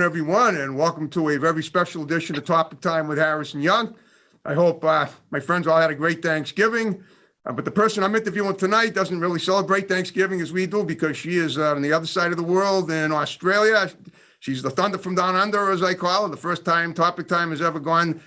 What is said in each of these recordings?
everyone, and welcome to a very special edition of Topic Time with Harrison Young. I hope my friends all had a great Thanksgiving, but the person I'm interviewing tonight doesn't really celebrate Thanksgiving as we do because she is on the other side of the world in Australia. She's the Thunder from Down Under, as I call her. The first time Topic Time has ever gone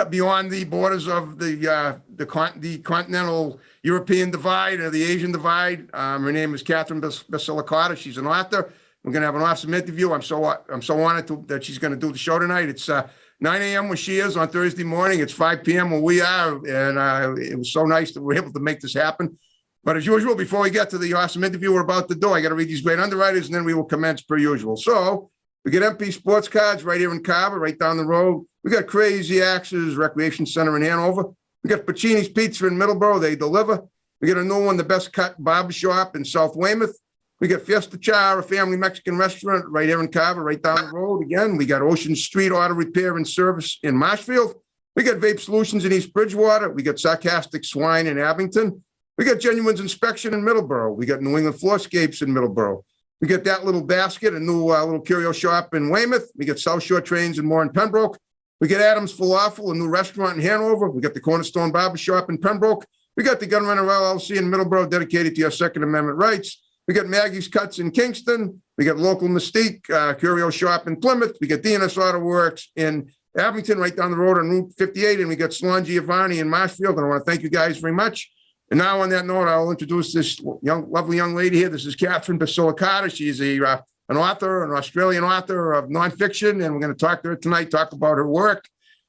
beyond the borders of the continental European divide or the Asian divide. Her name is Catherine Basilicata. She's an author. We're going to have an awesome interview. I'm so honored that she's going to do the show tonight. It's 9 a.m. where she is on Thursday morning. It's 5 p.m. where we are, and it was so nice that we were able to make this happen. But as usual, before we get to the awesome interview we're about to do, I got to read these great underwriters, and then we will commence per usual. So we get MP Sports Cards right here in Carver, right down the road. We got Crazy Axes Recreation Center in Hanover. We got Pacini's Pizza in Middleborough. They deliver. We got a new one, the Best Cut Barbershop in South Weymouth. We got Fiesta Char, a family Mexican restaurant right here in Carver, right down the road. Again, we got Ocean Street Auto Repair and Service in Marshfield. We got Vape Solutions in East Bridgewater. We got Sarcastic Swine in Abington. We got Genuine's Inspection in Middleborough. We got New England Floorscapes in Middleborough. We got That Little Basket, a new little curio shop in Weymouth. We got South Shore Trains and more in Pembroke. We got Adams Falafel, a new restaurant in Hanover. We got the Cornerstone Barbershop in Pembroke. We got the Gun Runner LLC in Middleborough, dedicated to your Second Amendment rights. We got Maggie's Cuts in Kingston. We got Local Mystique, Curio Shop in Plymouth. We got DNS Auto Works in Abington, right down the road on Route 58. And we got Salon Giovanni in Marshfield. And I want to thank you guys very much. And now on that note, I'll introduce this lovely young lady here. This is Catherine Basilicata. She's an author, an Australian author of nonfiction. And we're going to talk to her tonight, talk about her work.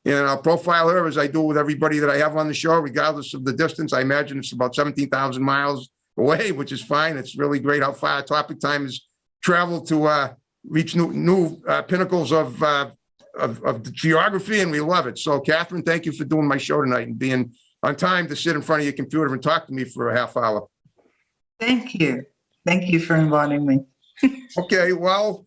And I'll profile her as I do with everybody that I have on the show, regardless of the distance. I imagine it's about 17,000 miles away, which is fine. It's really great how far Topic Time has traveled to reach new pinnacles of the geography, and we love it. So, Catherine, thank you for doing my show tonight and being on time to sit in front of your computer and talk to me for a half hour. Thank you. Thank you for inviting me. Okay, well,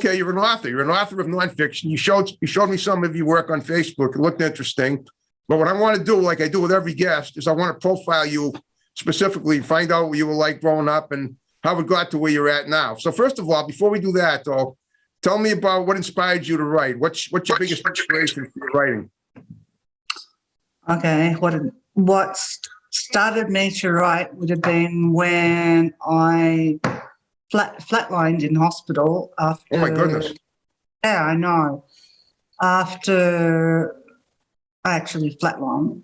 you're an author. You're an author of nonfiction. You showed me some of your work on Facebook. It looked interesting. But what I want to do, like I do with every guest, is I want to profile you specifically, find out what you were like growing up and how it got to where you're at now. So first of all, before we do that, though, tell me about what inspired you to write. What's your biggest inspiration for your writing? Okay, what started me to write would have been when I flatlined in hospital after. Oh my goodness! Yeah, I know. After I actually flatlined,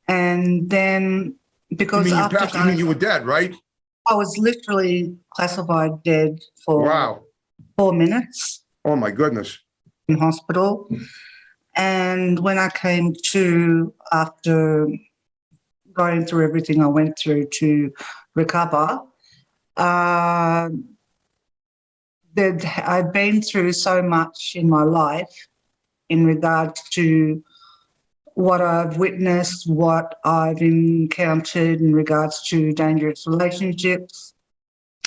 and then. Because you mean you were dead, right? I was literally classified dead for 4 minutes. Oh my goodness. In hospital. And when I came to, after going through everything I went through to recover, I've been through so much in my life in regards to what I've witnessed, what I've encountered in regards to dangerous relationships.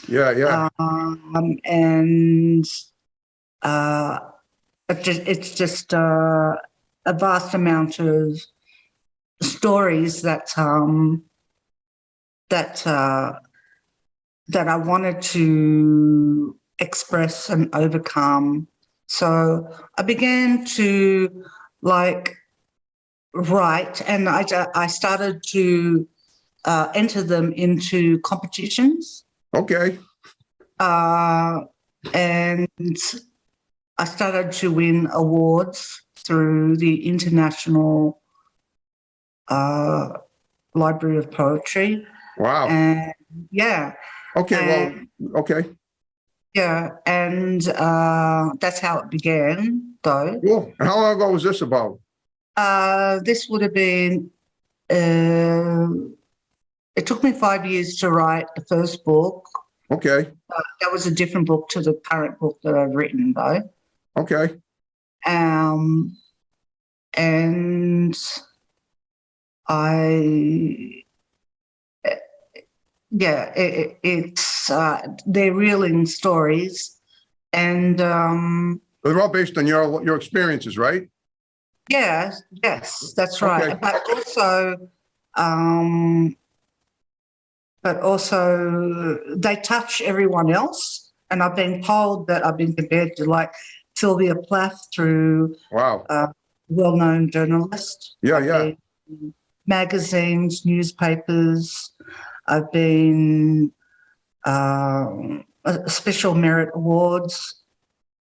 Yeah. And it's just a vast amount of stories that I wanted to express and overcome. So I began to write, and I started to enter them into competitions. Okay. And I started to win awards through the International Library of Poetry. Wow. And yeah. Okay. Okay. Yeah, and that's how it began, though. Cool. And how long ago was this about? This would have been, it took me 5 years to write the first book. Okay. That was a different book to the current book that I've written, though. Okay. And it's they're reeling stories, and they're all based on your experiences, right? Yes, that's right. Okay. But also they touch everyone else, and I've been told that I've been compared to like Sylvia Plath through Wow. well-known journalist. Yeah, I've yeah. been in magazines, newspapers. I've been special merit awards,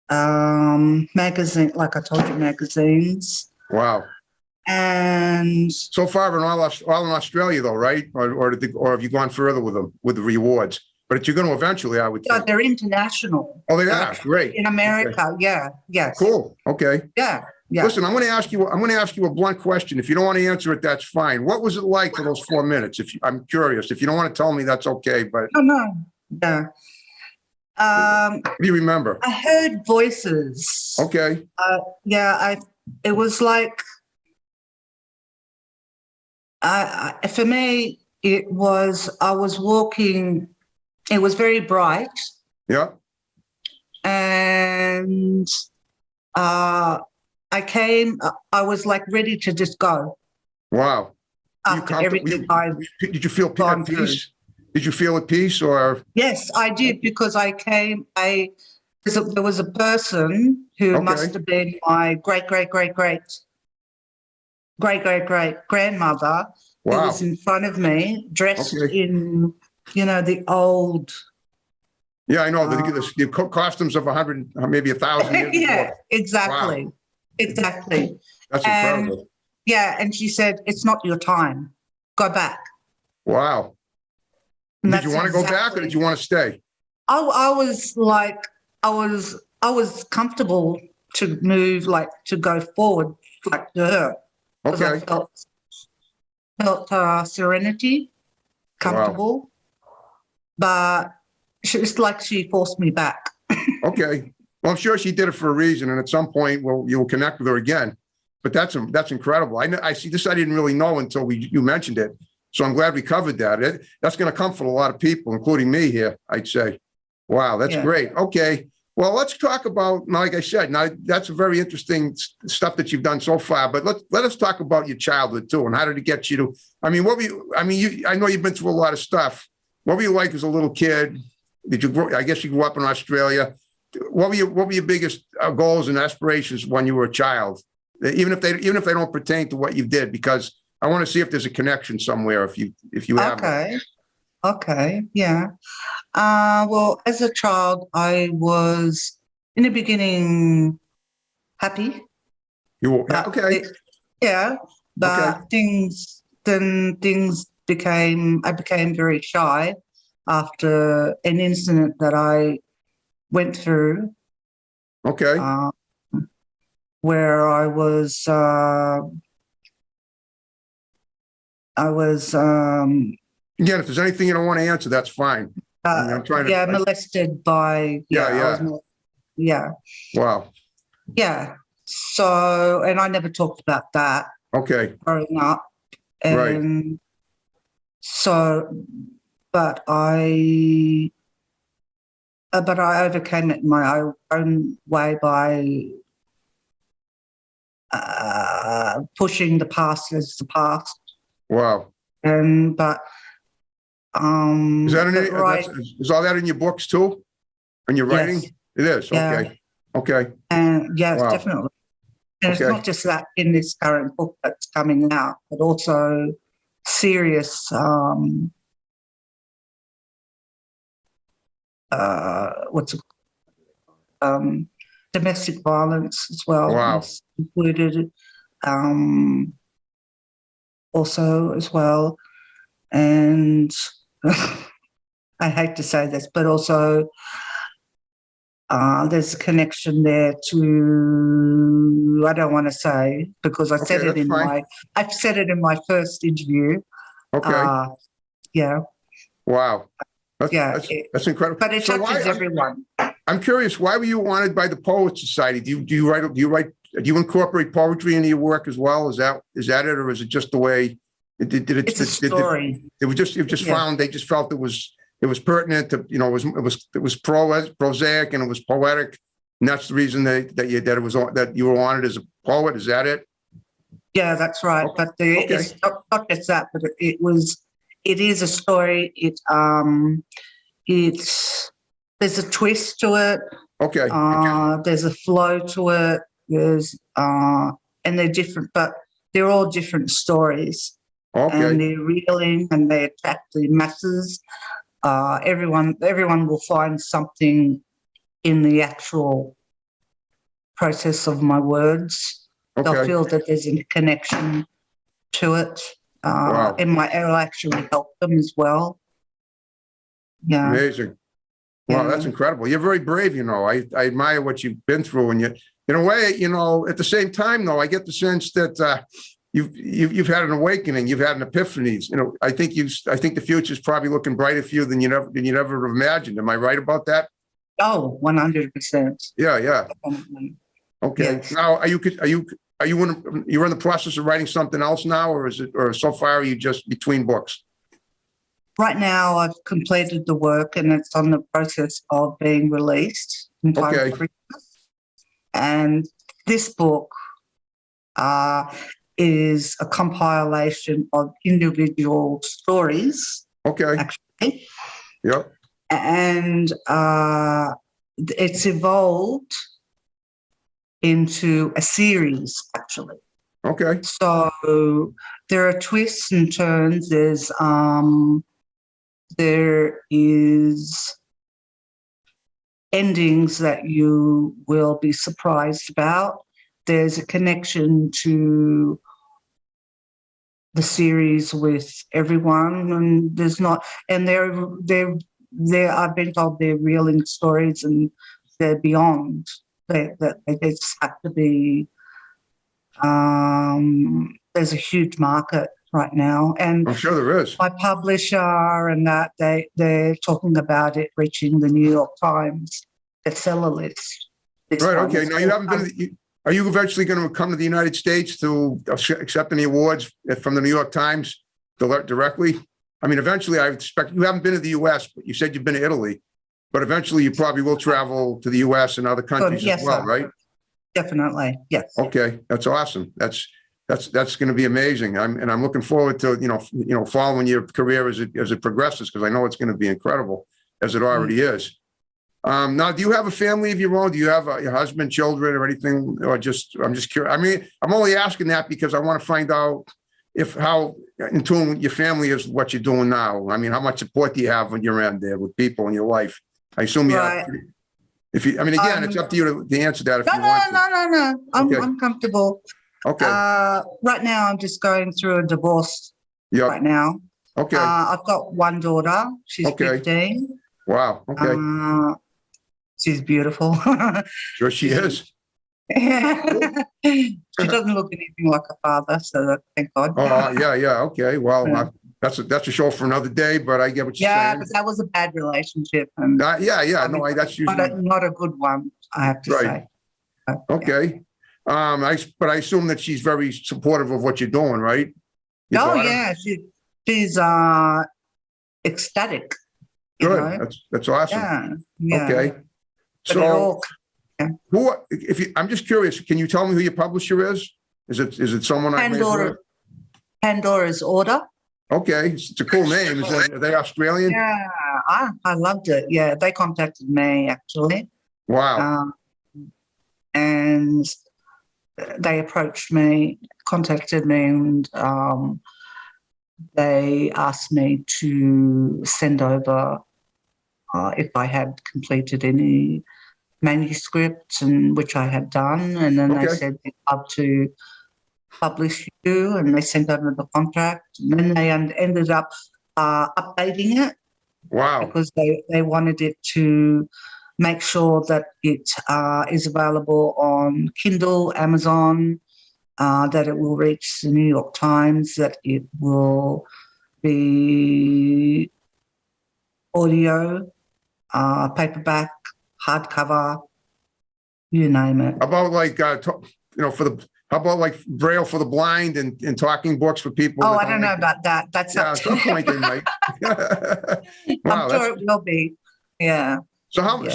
like I told you, magazines. Wow. And So far in all in Australia though, right? Or have you gone further with them, with the rewards? But you're going to eventually, I would so think. they're international. Oh, they are? Great. In America, yeah, yes. Cool. Okay. Yeah, yeah. Listen, I'm going to ask you a blunt question. If you don't want to answer it, that's fine. What was it like for those 4 minutes? I'm curious. If you don't want to tell me, that's okay. But Oh, no, yeah. what do you remember? I heard voices. Okay. It was like, for me, I was walking, it was very bright, Yeah. and I was like ready to just go Wow. after everything Did you feel gone at peace? Did you feel at peace or? Yes, I did, because there was a person who Okay. must have been my great grandmother who Wow. was in front of me, dressed Okay. in, the old. Yeah, I know. The costumes of 100, maybe 1,000 years Yeah, ago. exactly. Wow. Exactly. That's And incredible. yeah, and she said, "It's not your time. Go back." Wow. And Did you that's want to go back or exactly- did you want to stay? I was like, I was comfortable to move, like to go forward, like to her, because I Okay. felt serenity, comfortable, but it's like she forced me back. Okay. Well, I'm sure she did it for a reason. And at some point, you'll connect with her again. But that's incredible. I see this. I didn't really know until you mentioned it. So I'm glad we covered that. That's going to comfort a lot of people, including me here, I'd say. Wow, that's Yeah. great. Okay. Well, let's talk about, like I said, now that's a very interesting stuff that you've done so far, but let us talk about your childhood too. And how did it get you to, I know you've been through a lot of stuff. What were you like as a little kid? I guess you grew up in Australia. What were your biggest goals and aspirations when you were a child? Even if they don't pertain to what you did, because I want to see if there's a connection somewhere. If you have. Okay. Yeah. Well, as a child, I was in the beginning happy. You were but okay. But things became. I became very shy after an incident that I went through. Okay. Where I was Again, if there's anything you don't want to answer, that's fine. I'm trying to. molested by. Yeah. Wow. Yeah. So, and I never talked about that Okay. growing up. And Right. so, but I overcame it in my own way by pushing the past as the past. Wow. And but Is that right. is all that in your books too? And your writing? Yes. It is. Yeah. Okay. Okay. And yes, Wow. definitely. And Okay. it's not just that in this current book that's coming out, but also serious domestic violence as well. Wow. Is included also as well. And I hate to say this, but also there's a connection there to, I don't want to say, because I said it I've said it in my first interview. Okay. Yeah. Wow. Yeah. That's incredible. But it touches everyone. I'm curious, why were you wanted by the Poets Society? Do you incorporate poetry into your work as well? Is that it, or is it just the way it's a story. They just felt it was pertinent to, it was prosaic and it was poetic. And that's the reason that you were honored as a poet. Is that it? Yeah, that's right. Okay. But it's not just that, but it is a story. There's a twist to it. Okay, There's a flow to it. And they're different, but they're all different stories. And okay, they're reeling and they attract the masses. Everyone will find something in the actual process of my words. They'll okay. feel that there's a connection to it. Wow. It'll actually help them as well. Yeah. Amazing. Wow, Yeah. that's incredible. You're very brave, you know. I admire what you've been through, and you, in a way, you know, at the same time, though, I get the sense that you've had an awakening, you've had an epiphany. You know, I think the future's probably looking brighter for you than you never imagined. Am I right about that? Oh, 100%. Yeah, yeah. Okay. Yes. Now, you're in the process of writing something else now, or so far are you just between books? Right now, I've completed the work and it's on the process of being released in time Okay. for Christmas. And this book is a compilation of individual stories, Okay. actually. Yep. And it's evolved into a series, actually. Okay. So there are twists and turns. There is endings that you will be surprised about. There's a connection to the series with everyone, and there's not. And they're I've been told they're reeling stories, and they're beyond. They just have to be. There's a huge market right now, and I'm sure there is. my publisher and that they're talking about it reaching the New York Times bestseller list. Right. Okay. Now you haven't been. Are you eventually going to come to the United States to accept any awards from the New York Times directly? I mean, eventually, I expect you haven't been to the U.S., but you said you've been to Italy. But eventually, you probably will travel to the U.S. and other countries Yes, as well, sir. right? Definitely, yes. Okay, that's awesome. That's going to be amazing. I'm looking forward to following your career as it progresses, because I know it's going to be incredible, as it already is. Now, do you have a family of your own? Do you have your husband, children, or anything? Or I'm just curious. I mean, I'm only asking that because I want to find out how in tune with your family is what you're doing now. I mean, how much support do you have on your end there with people in your life? I assume you have. I mean, again, it's up to you to answer that if you want to. No. Okay. I'm comfortable. Okay. Right now, I'm just going through a divorce Yep. right now. Okay. I've got one daughter. She's Okay. 15. Wow. Okay. She's beautiful. Sure she is. She doesn't look anything like her father, so thank God. Oh, yeah. Okay. Well, Yeah. that's a show for another day, but I get what you're Yeah, saying. but that was a bad relationship, and Yeah. No, that's usually not a good one, I have to Right. say. But, yeah. okay. But I assume that she's very supportive of what you're doing, right? Your Oh daughter? yeah, she's ecstatic. You Good. know? That's awesome. Yeah. Okay. But it So all I'm just curious, can you tell me who your publisher is? Is it someone I may have heard? Pandora's Order. Okay. It's a cool name. Are they Australian? Yeah, I loved it. Yeah, they contacted me actually. Wow. And they contacted me, and they asked me to send over if I had completed any manuscripts, and which I had done. And then they Okay. said they'd love to publish you, and they sent over the contract. And then they ended up updating it Wow. because they wanted it to make sure that it is available on Kindle, Amazon, that it will reach the New York Times, that it will be audio, paperback, hardcover, you name it. About like, how about like Braille for the blind and talking books for people? Oh, that I don't know about that. That's Yeah, up at to some point they might. Wow. I'm sure it will be. Yeah. So Yeah.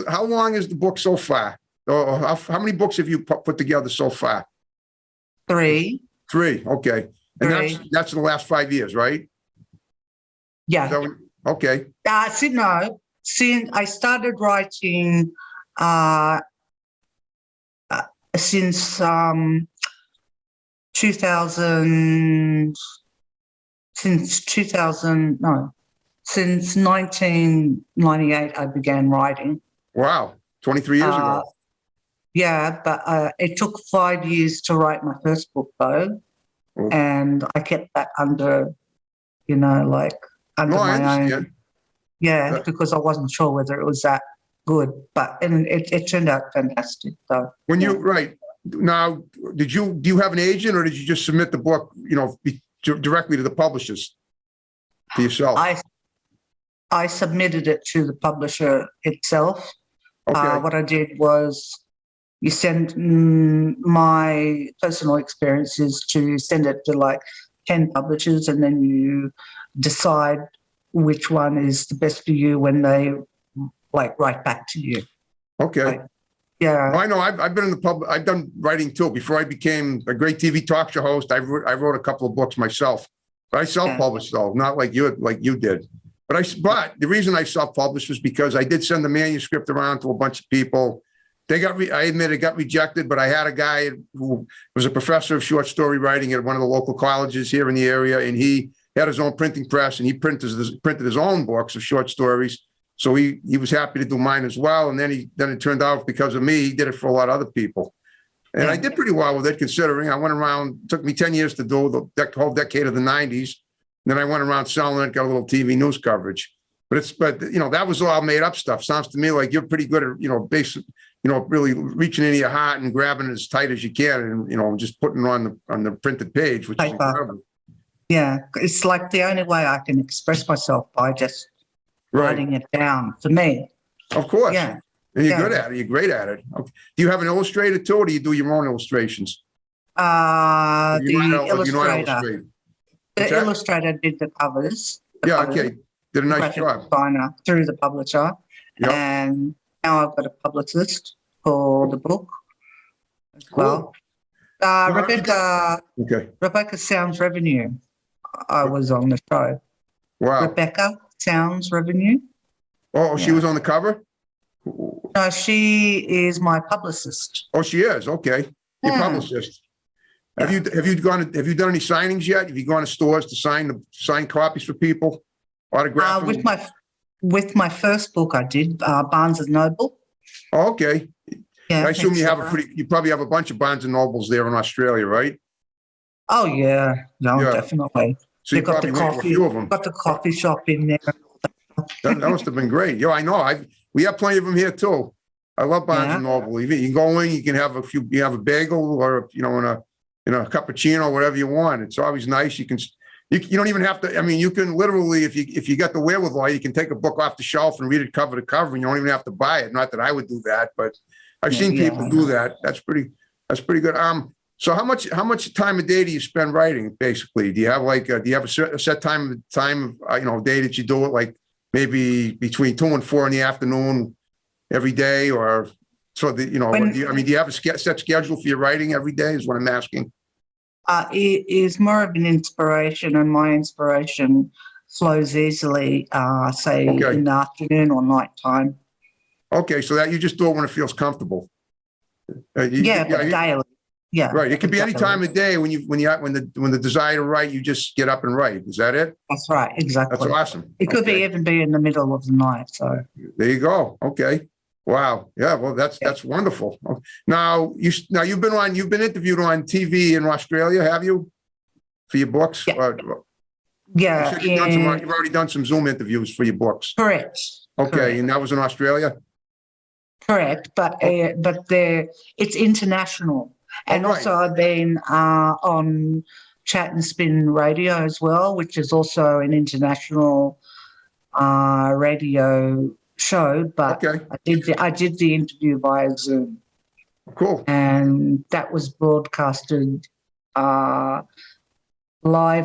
how long is the book so far? Or how many books have you put together so far? 3. 3. Okay. And that's in the last 5 years, right? Yeah. Okay. Since I started writing uh, since 2000, since 1998, I began writing. Wow, 23 years ago. Yeah, but it took 5 years to write my first book, though, Oh. and I kept that under, under No, I my own. understand. Yeah, because I wasn't sure whether it was that good, but it turned out fantastic. So When yeah. right now, do you have an agent, or did you just submit the book, directly to the publishers for yourself? I submitted it to the publisher itself. Okay. What I did was you send my personal experiences to send it to like 10 publishers, and then you decide which one is the best for you when they write back to you. Okay. Yeah. Well, I know I've been in the public. I've done writing too. Before I became a great TV talk show host, I wrote a couple of books myself. But I self-published though, not like you did. But the reason I self-published was because I did send the manuscript around to a bunch of people. I admit it got rejected, but I had a guy who was a professor of short story writing at one of the local colleges here in the area, and he had his own printing press, and he printed his own books of short stories. So he was happy to do mine as well. And then it turned out, because of me, he did it for a lot of other people. And I did pretty well with it, considering I went around. It took me 10 years to do the whole decade of the 90s. Then I went around selling it, got a little TV news coverage. But that was all made up stuff. Sounds to me like you're pretty good at, really reaching into your heart and grabbing it as tight as you can, and just putting it on the printed page, which is incredible. Yeah, it's like the only way I can express myself, by just writing it down, for me. Of course. Yeah. And you're good at it. You're great at it. Okay. Do you have an illustrator too, or do you do your own illustrations? The illustrator. The illustrator did the covers. Okay. Did a nice job. Designer through the publisher. Yep. And now I've got a publicist for the book as Cool. well. Rebecca. Okay. Rebecca Sounds Revenue. I was on the show. Wow. Rebecca Sounds Revenue. Oh, she was on the cover? No, she is my publicist. Oh, she is. Okay. Your publicist. Have you done any signings yet? Have you gone to stores to sign copies for people? Autograph them? With my first book, I did Barnes and Noble. Oh, okay. Yeah, I assume you probably have a bunch of Barnes and Nobles there in Australia, right? Oh yeah, no, Yeah. definitely. So you They've got probably the went to a coffee. few of them. Got the coffee shop in there. That must have been great. I know. We have plenty of them here too. I love Barnes and Noble. You can go in, you can have you have a bagel, or in a cappuccino, whatever you want. It's always nice. You don't even have to. I mean, you can literally, if you got the wherewithal, you can take a book off the shelf and read it cover to cover, and you don't even have to buy it. Not that I would do that, but I've seen people do that. That's pretty good. So how much time of day do you spend writing? Basically, do you have a set time of day that you do it, like maybe between 2 and 4 in the afternoon every day, or so that do you have a set schedule for your writing every day? Is what I'm asking. It is more of an inspiration, and my inspiration flows easily, in the afternoon or nighttime. Okay, so that you just do it when it feels comfortable. But daily. Yeah. Right. It could be any time of day when the desire to write, you just get up and write. Is that it? That's right. Exactly. That's awesome. It could even be in the middle of the night. So there you go. Okay. Wow. Yeah. Well, that's wonderful. Now you've been interviewed on TV in Australia, have you? For your books? Yeah. You've already done some Zoom interviews for your books. Correct. Okay. Correct. And that was in Australia? Correct. But it's international. And also I've been on Chat and Spin Radio as well, which is also an international radio show. But I did the interview via Zoom. Cool. And that was broadcasted live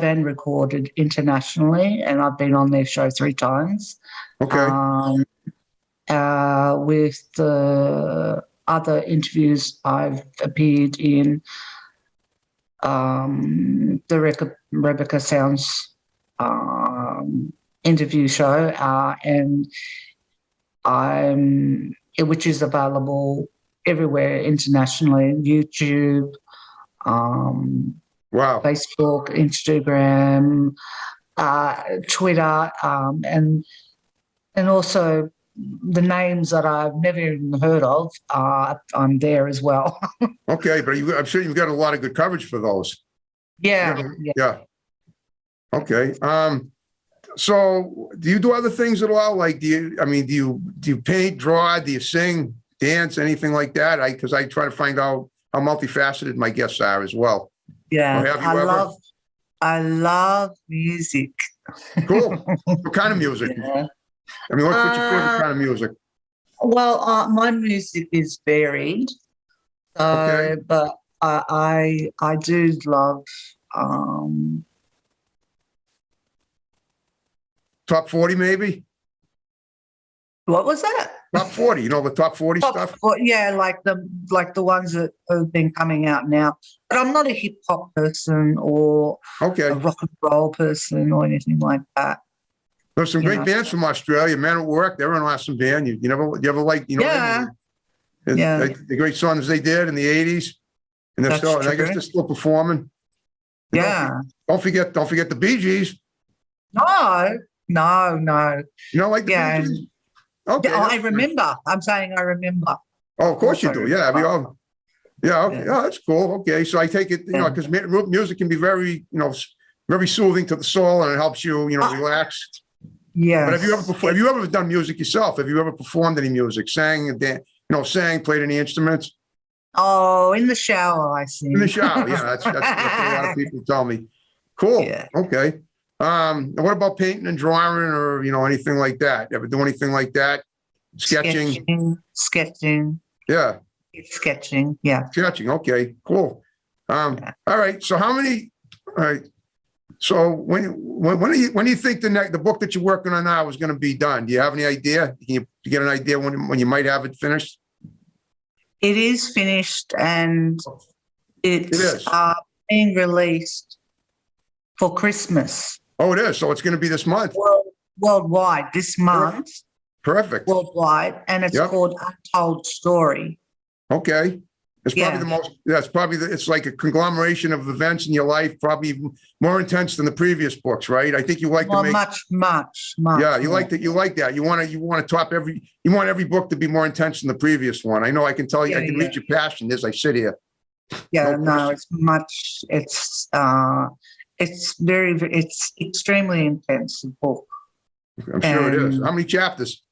and recorded internationally. And I've been on their show 3 times. Okay. With the other interviews, I've appeared in the Rebecca Sounds interview show, and I'm which is available everywhere internationally, YouTube, Wow. Facebook, Instagram, Twitter, and also the names that I've never even heard of. I'm there as well. Okay, but I'm sure you've got a lot of good coverage for those. Yeah. Yeah. Okay. So do you do other things at all? Like, do you paint, draw, do you sing, dance, anything like that? Because I try to find out how multifaceted my guests are as well. Yeah. Or have you ever? I love music. Cool. What kind of music? Yeah. I mean, what's your favorite kind of music? Well, my music is varied. Okay. But I do love Top 40, maybe? what was that? Top 40, the top 40 stuff? Yeah, like the ones that have been coming out now. But I'm not a hip hop person or Okay. a rock and roll person or anything like that. There's some great bands from Australia. Men at Work, they're an awesome band. You ever like, Yeah. Yeah. the great songs they did in the 80s. And they're That's still, and I guess true. they're still performing. And Yeah. Don't forget the Bee Gees. No. You don't like the Yeah. Bee Gees? Okay. I remember. I'm saying I remember. Oh, of course you do. Yeah. Yeah. Okay. Yeah. Oh, that's cool. Okay. So I take it, Yeah. because music can be very, very soothing to the soul, and it helps you, relax. Yeah. But have you ever done music yourself? Have you ever performed any music, sang, played any instruments? Oh, in the shower, I sing. In the shower, yeah, that's what a lot of people tell me. Cool. Yeah. Okay. What about painting and drawing, or anything like that? Ever do anything like that? Sketching? Sketching. Yeah. Sketching. Yeah. Sketching. Okay. Cool. All right. So how many? All right. So when do you think the book that you're working on now is going to be done? Do you have any idea? Can you get an idea when you might have it finished? It is finished, and it's It is. being released for Christmas. Oh, it is. So it's going to be this month. Worldwide this month. Perfect. Worldwide, and it's Yep. called Untold Story. Okay. It's probably Yeah. it's like a conglomeration of events in your life, probably even more intense than the previous books, right? I think you like Well, to make. much. Yeah, you like that. You like that. You want to top you want every book to be more intense than the previous one. I know. I can tell you. I can read your passion as I sit here. Yeah, No question. it's much. It's it's extremely intense book. I'm sure it is. How many chapters?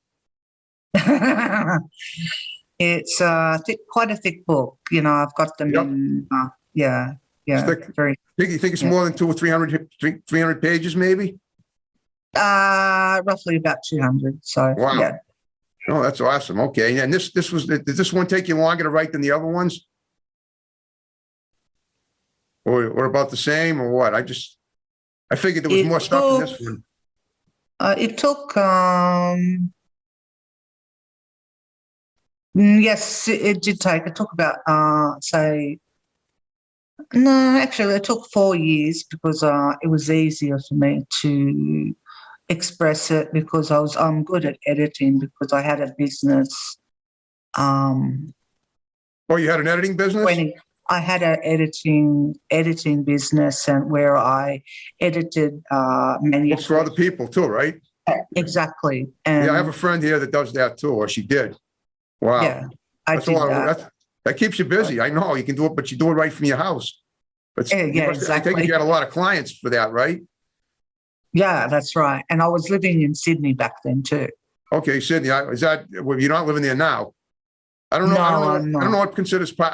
It's quite a thick book. I've got them Yep. in. Yeah. Thick. Very. You think it's Yeah. more than 200 or 300 pages, maybe? Roughly about 200. So Wow. yeah. Oh, that's awesome. Okay, and did this one take you longer to write than the other ones? Or about the same, or what? I figured there was more stuff in this one. It took. Yes, it did take. It took about no, actually, it took 4 years because it was easier for me to express it because I'm good at editing because I had a business. Oh, you had an editing business? I had an editing business, and where I edited many Books for other people too, right? Exactly. And Yeah, I have a friend here that does that too, or she did. Wow. yeah, I That's a did lot of that. work. That keeps you busy. I know you can do it, but you do it right from your house. But Yeah, I exactly. think you had a lot of clients for that, right? Yeah, that's right. And I was living in Sydney back then too. Okay, Sydney, you're not living there now? I don't know. No, I I'm don't know not. I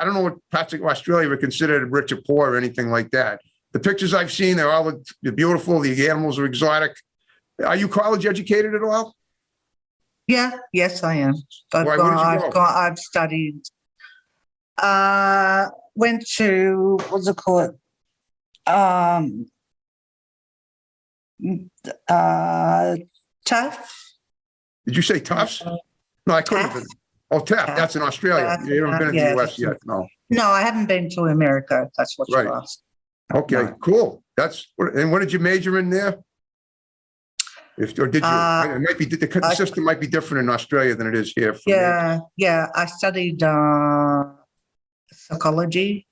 don't know what parts of Australia were considered rich or poor or anything like that. The pictures I've seen, they're beautiful. The animals are exotic. Are you college educated at all? Yeah, yes, I am. Why, where did you go? I've studied. Went to what's it called? TAFE. Did you say Tufts? No, I couldn't have been. Oh, Taft, that's in Australia. Taft, You haven't been in the yeah, US yet, no. No, I haven't been to America. If that's what Right. you asked. Okay, No. cool. And what did you major in there? Or did you? Uh, It might be, the I- system might be different in Australia than it is here. for me. yeah. I studied psychology,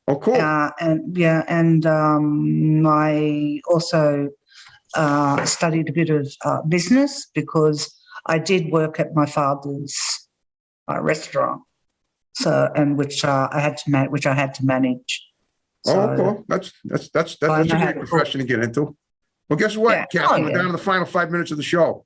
Oh, cool. and I also studied a bit of business because I did work at my father's restaurant. So, and which I had to manage. So, Oh, cool. That's I a know how great to profession to get into. Well, guess what, Yeah. Catherine? Oh, We're yeah. down to the final 5 minutes of the show.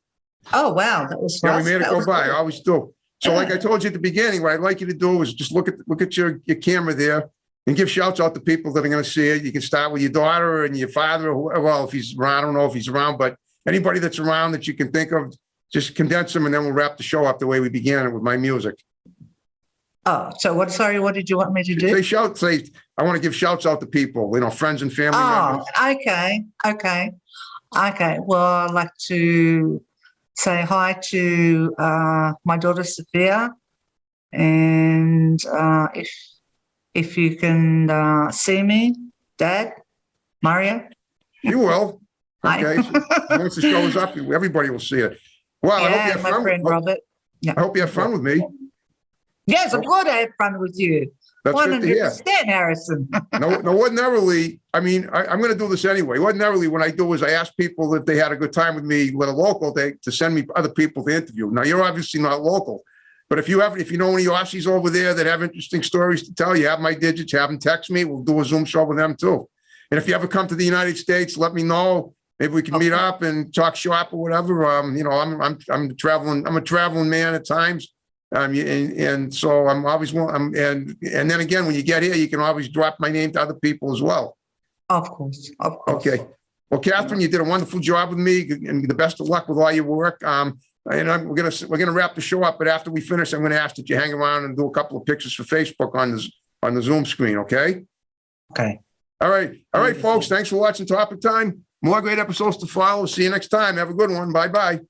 Oh wow, that was Yeah, we fast. made it That go was by. I good. always do. So, like Yeah. I told you at the beginning, what I'd like you to do is just look at your camera there and give shouts out to people that are going to see it. You can start with your daughter and your father, or whoever, well, if he's around. I don't know if he's around, but anybody that's around that you can think of, just condense them, and then we'll wrap the show up the way we began it with my music. Oh, so what? Sorry, what did you want me to do? Say, I want to give shouts out to people, friends and family Oh, members. okay. Well, I'd like to say hi to my daughter Sophia, and if you can see me, Dad, Mario. You will. Hi. Okay. So once the show is up, everybody will see it. Wow. I hope you Yeah, have my fun. friend Robert. I hope you have fun with me. Yes, I'm glad I had fun with you. That's good to hear. 100%, Harrison. No, ordinarily, I'm going to do this anyway. Ordinarily, what I do is I ask people if they had a good time with me, with a local, to send me other people to interview. Now, you're obviously not local, but if you know any Aussies over there that have interesting stories to tell, you have my digits, have them text me. We'll do a Zoom show with them too. And if you ever come to the United States, let me know. Maybe we can meet up and talk shop or whatever. I'm a traveling man at times. And so I'm always, and then again, when you get here, you can always drop my name to other people as well. Of course. Okay. Well, Catherine, you did a wonderful job with me, and the best of luck with all your work. And we're gonna wrap the show up, but after we finish, I'm gonna ask that you hang around and do a couple of pictures for Facebook on the Zoom screen. Okay. Okay. All right, folks. Thanks for watching Topic Time. More great episodes to follow. See you next time. Have a good one. Bye bye.